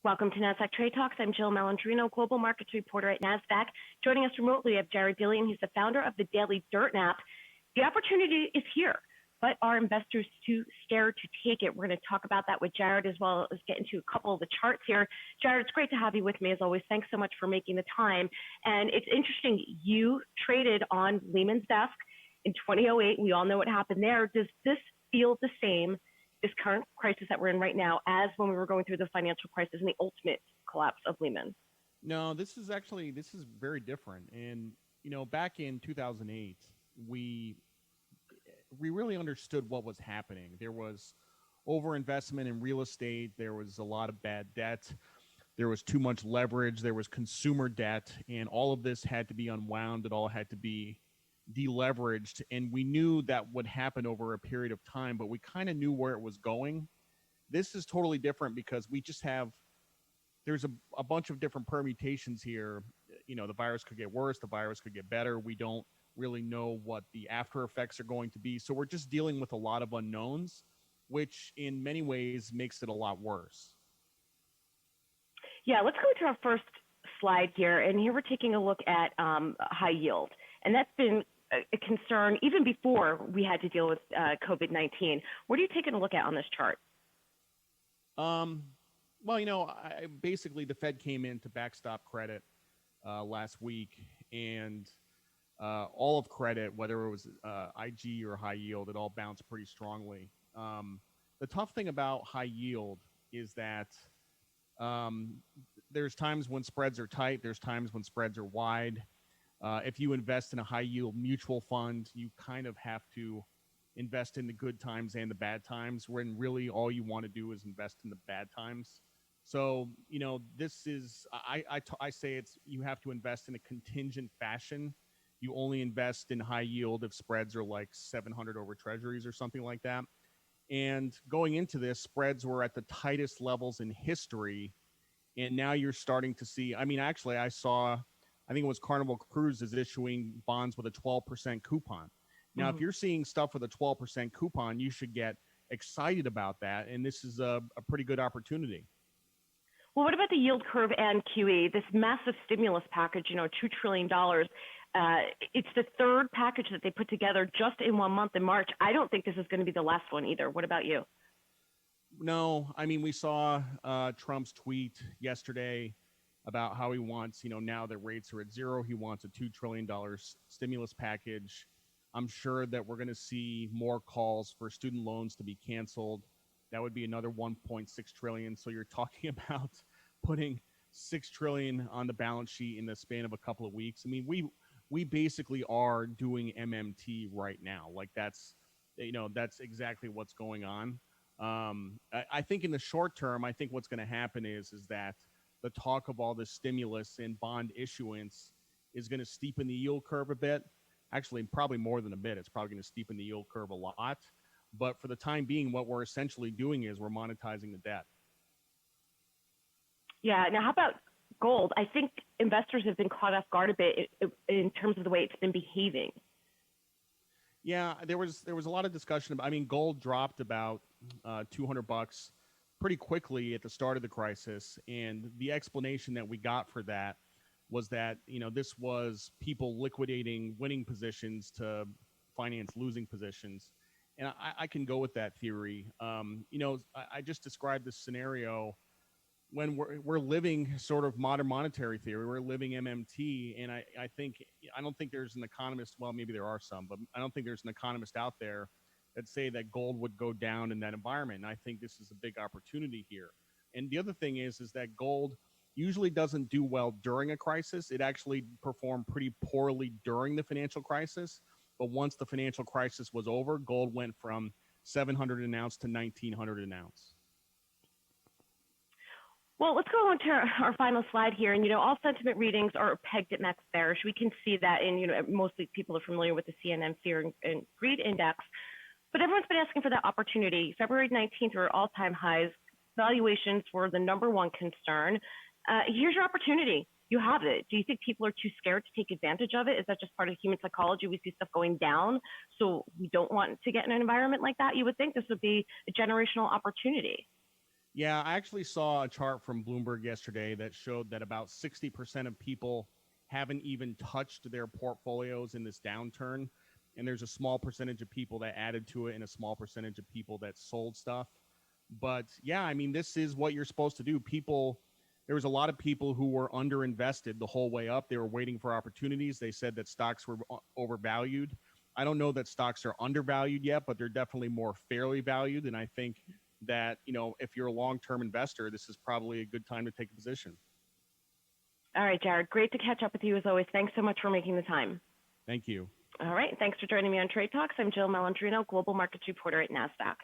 Welcome to Nasdaq Trade Talks. I'm Jill Malandrino, global markets reporter at Nasdaq. Joining us remotely, we have Jared Dillian. He's the founder of the Daily Dirtnap. The opportunity is here, but are investors too scared to take it? We're going to talk about that with Jared, as well as get into a couple of the charts here. Jared, it's great to have you with me as always. Thanks so much for making the time. And it's interesting, you traded on Lehman's desk in 2008. We all know what happened there. Does this feel the same, this current crisis that we're in right now, as when we were going through the financial crisis and the ultimate collapse of Lehman? No, this is very different. And, back in 2008, we really understood what was happening. There was overinvestment in real estate. There was a lot of bad debt. There was too much leverage. There was consumer debt. And all of this had to be unwound. It all had to be deleveraged, and we knew that would happen over a period of time, but we kind of knew where it was going. This is totally different because there's a bunch of different permutations here. The virus could get worse, the virus could get better. We don't really know what the after effects are going to be. So we're just dealing with a lot of unknowns, which in many ways makes it a lot worse. Yeah, let's go to our first slide here. And here we're taking a look at high yield. And that's been a concern even before we had to deal with COVID-19. What are you taking a look at on this chart? Basically the Fed came in to backstop credit last week, and all of credit, whether it was IG or high yield, it all bounced pretty strongly. The tough thing about high yield is that there's times when spreads are tight, there's times when spreads are wide. If you invest in a high yield mutual fund, you kind of have to invest in the good times and the bad times, when really all you want to do is invest in the bad times. So, this is, I say you have to invest in a contingent fashion. You only invest in high yield if spreads are like 700 over treasuries or something like that. And going into this, spreads were at the tightest levels in history. And now you're starting to see, I think it was Carnival Cruise is issuing bonds with a 12% coupon. Now, if you're seeing stuff with a 12% coupon, you should get excited about that. And this is a pretty good opportunity. Well, what about the yield curve and QE? This massive stimulus package, $2 trillion. It's the third package that they put together just in 1 month in March. I don't think this is going to be the last one either. What about you? No, we saw Trump's tweet yesterday about how he wants, now that rates are at zero, he wants a $2 trillion stimulus package. I'm sure that we're going to see more calls for student loans to be canceled. That would be another 1.6 trillion. So you're talking about putting 6 trillion on the balance sheet in the span of a couple of weeks. We basically are doing MMT right now. Like that's exactly what's going on. I think in the short term, I think what's going to happen is that the talk of all this stimulus and bond issuance is going to steepen the yield curve a bit. Actually, probably more than a bit. It's probably going to steepen the yield curve a lot. But for the time being, what we're essentially doing is we're monetizing the debt. Yeah. Now, how about gold? I think investors have been caught off guard a bit in terms of the way it's been behaving. Yeah, there was a lot of discussion about. Gold dropped about $200 pretty quickly at the start of the crisis, and the explanation that we got for that was that this was people liquidating winning positions to finance losing positions, and I can go with that theory. I just described this scenario when we're living sort of modern monetary theory. We're living MMT, and I don't think there's an economist. Well, maybe there are some, but I don't think there's an economist out there that say that gold would go down in that environment. And I think this is a big opportunity here. And the other thing is that gold usually doesn't do well during a crisis. It actually performed pretty poorly during the financial crisis. But once the financial crisis was over, gold went from 700 an ounce to 1900 an ounce. Well, let's go on to our final slide here. And, all sentiment readings are pegged at max bearish. We can see that in, mostly people are familiar with the CNN Fear and Greed Index. But everyone's been asking for that opportunity. February 19th were all-time highs. Valuations were the number one concern. Here's your opportunity. You have it. Do you think people are too scared to take advantage of it? Is that just part of human psychology? We see stuff going down, so we don't want to get in an environment like that. You would think this would be a generational opportunity. Yeah, I actually saw a chart from Bloomberg yesterday that showed that about 60% of people haven't even touched their portfolios in this downturn. And there's a small percentage of people that added to it and a small percentage of people that sold stuff. But yeah, I mean, this is what you're supposed to do. There was a lot of people who were underinvested the whole way up. They were waiting for opportunities. They said that stocks were overvalued. I don't know that stocks are undervalued yet, but they're definitely more fairly valued. And I think that, if you're a long-term investor, this is probably a good time to take a position. All right, Jared, great to catch up with you as always. Thanks so much for making the time. Thank you. All right, thanks for joining me on Trade Talks. I'm Jill Malandrino, Global Markets Reporter at Nasdaq.